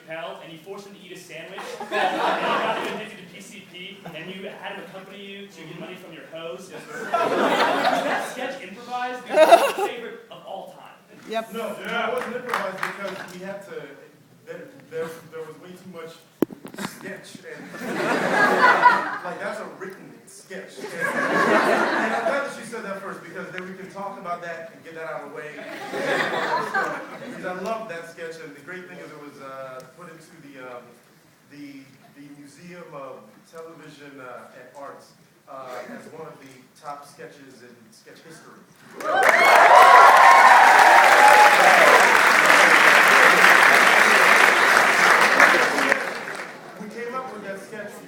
Chappelle, and you forced him to eat a sandwich, and you got him addicted to PCP, and you had him accompany you to get money from your host. Was that sketch improvised? Because it's my favorite of all time. Yep. No, it wasn't improvised because we had to. There was way too much sketch, and like that's a written sketch. And I'm glad that she said that first because then we can talk about that and get that out of the way. Because I love that sketch, and the great thing is it was put into the Museum of Television and Arts as one of the top sketches in sketch history.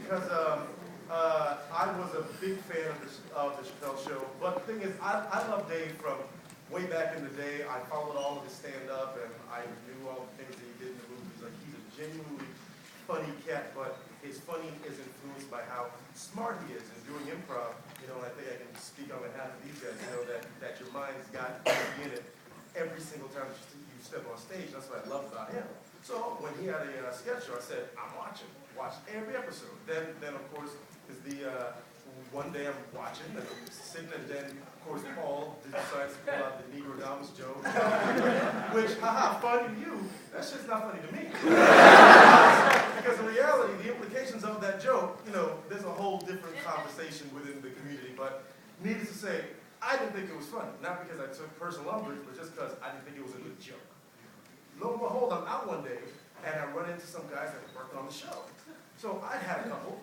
Because I was a big fan of the Chappelle Show, but the thing is, I love Dave from way back in the day. I followed all of his stand-up, and I knew all the things that he did in the movies. Like, he's a genuinely funny cat, but his funny is influenced by how smart he is in doing improv. You know, I think I can speak on behalf of these guys, you know, that your mind's got to be in it every single time you step on stage. That's what I love about him. So when he had a sketch show, I said, I'm watching. Watch every episode. Then of course, is the one day I'm watching, and I'm sitting, and then, of course, Paul decides to pull out the Negro Damas joke, which, haha, funny to you, that shit's not funny to me. Because in reality, the implications of that joke, you know, there's a whole different conversation within the community, but needless to say, I didn't think it was funny. Not because I took personal umbrage, but just because I didn't think it was a good joke. Lo and behold, I'm out one day, and I run into some guys that worked on the show. So I had a couple.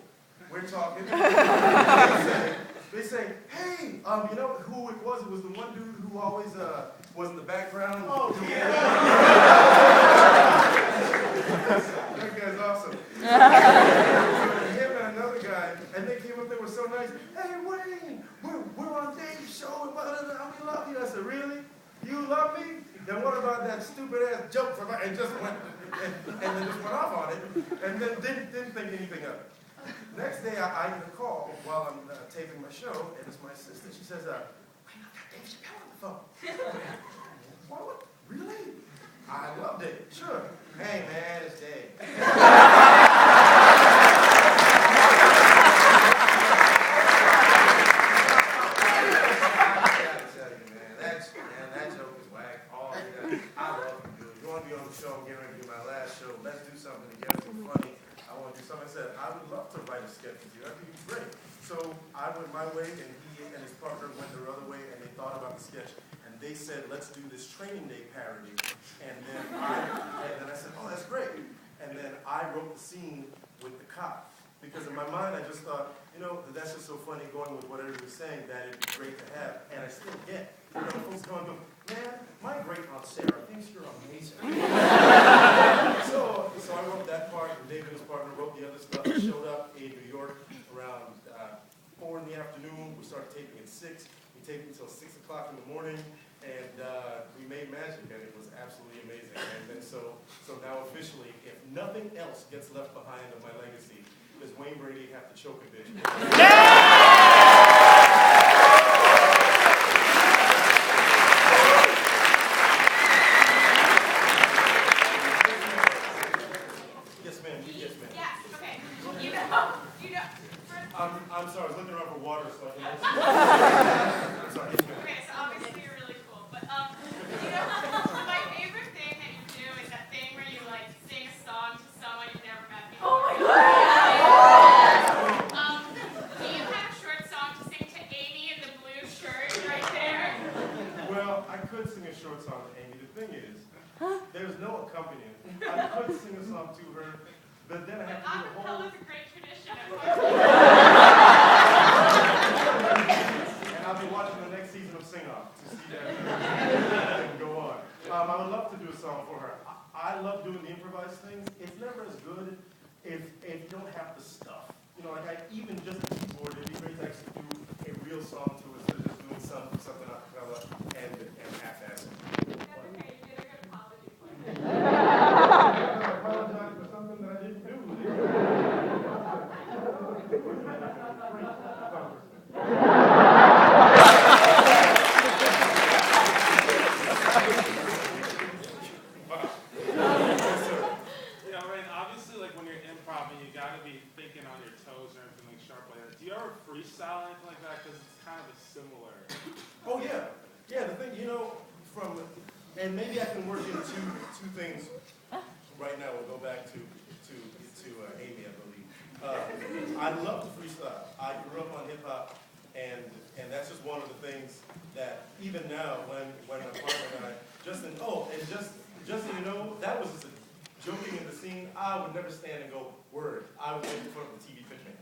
We're talking. They say, hey, you know who it was? It was the one dude who always was in the background. Oh, yeah. That guy's awesome. Him and another guy, and they came up, they were so nice. Hey, Wayne, we're on Dave's show, and we love you. I said, really? You love me? Then what about that stupid ass joke from and just went and then just went off on it and then didn't think anything of it. Next day I get a call while I'm taping my show, and it's my sister. She says, "Wait, I got Dave Chappelle on the phone." What? Really? I love Dave. Sure. Hey man, it's Dave. I would love to write a sketch with you. That'd be great. So I went my way, and he and his partner went their other way, and they thought about the sketch. And they said, let's do this Training Day parody. And then I said, oh, that's great. And then I wrote the scene with the cop. Because in my mind, I just thought, you know, that's just so funny going with what everybody's saying that it'd be great to have. And I still get. You know, folks going, man, my great Aunt Sarah thinks you're amazing. So I wrote that part, and David, his partner, wrote the other stuff. We showed up in New York around 4 in the afternoon. We started taping at 6. We taped until 6 o'clock in the morning, and we made magic, and it was absolutely amazing. And then so now officially, if nothing else gets left behind of my legacy, does Wayne Brady have to choke a bitch? I'm sorry, I was looking around for water so I can listen. I'm sorry. Okay, so obviously you're really cool, but you know, my favorite thing that you do is that thing where you like sing a song to someone you've never met before. Oh my God! Do you have a short song to sing to Amy in the blue shirt right there? Well, I could sing a short song to Amy. The thing is, there's no accompaniment. I could sing a song to her, but then I have to do the whole. Acapella is a great tradition. And I'll be watching the next season of Sing Off to see that go on. I would love to do a song for her. I love doing the improvised things. It's never as good if you don't have the stuff. You know, like even just the keyboard, it'd be great to actually do a real song to it instead of just doing something a cappella and half-assed. That's okay, you did a good apology for it. I apologize for something that I didn't do. and maybe I can work into two things right now. We'll go back to Amy, I believe. I love to freestyle. I grew up on hip hop, and that's just one of the things that even now when a partner and I, Justin, Justin, you know, that was just a joking in the scene. I would never stand and go, word. I would wait in front of the TV pitch man.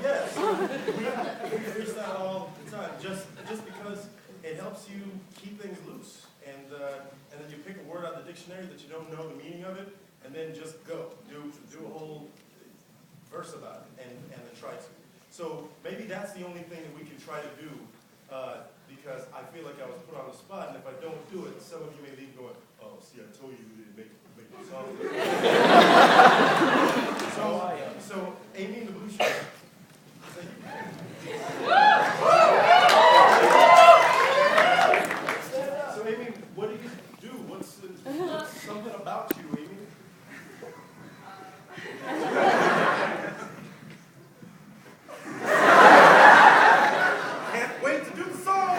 Yes, we freestyle all the time, just because it helps you keep things loose, and then you pick a word out of the dictionary that you don't know the meaning of it, and then just go do a whole verse about it, and then try to. So maybe that's the only thing that we can try to do, because I feel like I was put on the spot, and if I don't do it, some of you may leave going, oh, see, I told you to make the song. So Amy in the blue shirt. So Amy, what do you do? What's something about you, Amy? Can't wait to do the song.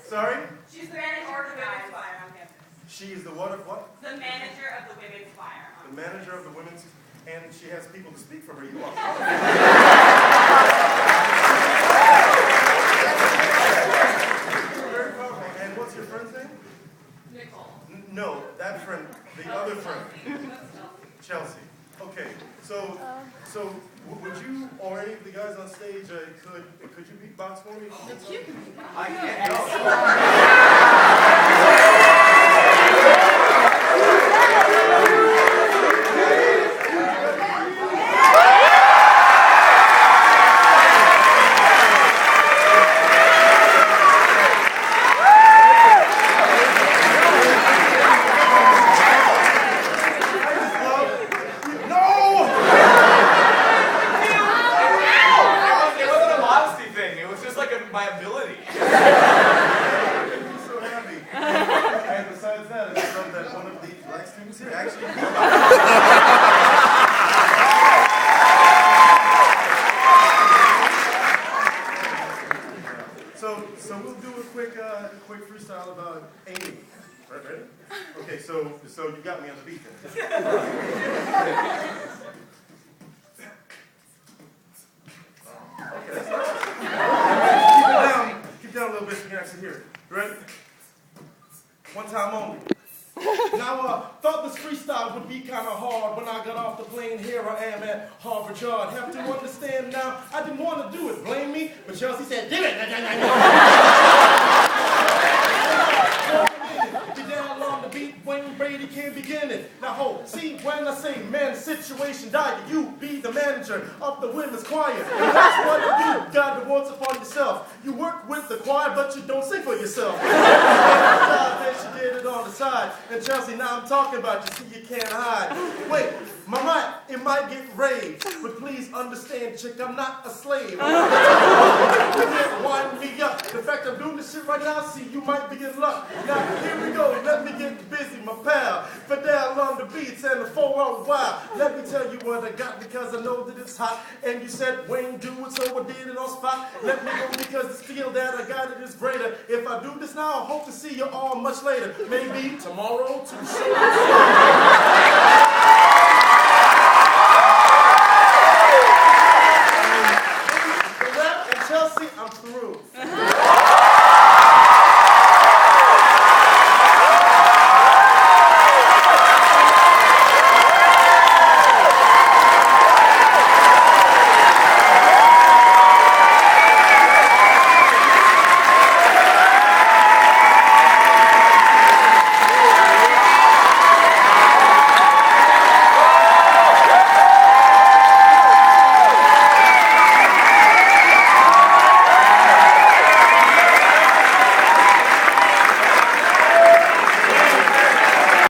Sorry? She's the manager of the Women's Choir on campus. She is the what? The manager of the Women's Choir. The manager of the women's, and she has people to speak for her. You are. Very powerful. And what's your friend's name? Nicole. No, that friend, the other friend. Chelsea. Okay, so would you or any of the guys on stage could you beatbox for me? I can't. My ability. I'm so happy. And besides that, I just love that one of the black students here actually. So we'll do a quick freestyle about Amy. Right, ready? Okay, so you got me on the beat then. Okay, that's nice. Keep down a little bit so you can actually hear it. You ready? One time only. Now, thought this freestyle would be kind of hard. When I got off the plane, here I am at Harvard Yard. Have to understand now, I didn't want to do it. Blame me, but Chelsea said, do it. Get down along the beat when Brady can't begin it. Now hold, see when I say man situation dire, you be the manager of the women's choir. And that's what you got the words upon yourself. You work with the choir, but you don't sing for yourself. Then she did it on the side. And Chelsea, now I'm talking about you, see you can't hide. Wait, my mic, it might get raved, but please understand, chick, I'm not a slave. You can't wind me up. The fact I'm doing this shit right now, see, you might be in luck. Now, here we go, let me get busy, my pal. Fidel on the beats and the 4-hour wild. Let me tell you what I got, because I know that it's hot. And you said, Wayne, do it, so I did it on spot. Let me go, because the skill that I got it is greater. If I do this now, I hope to see you all much later. Maybe tomorrow, too short.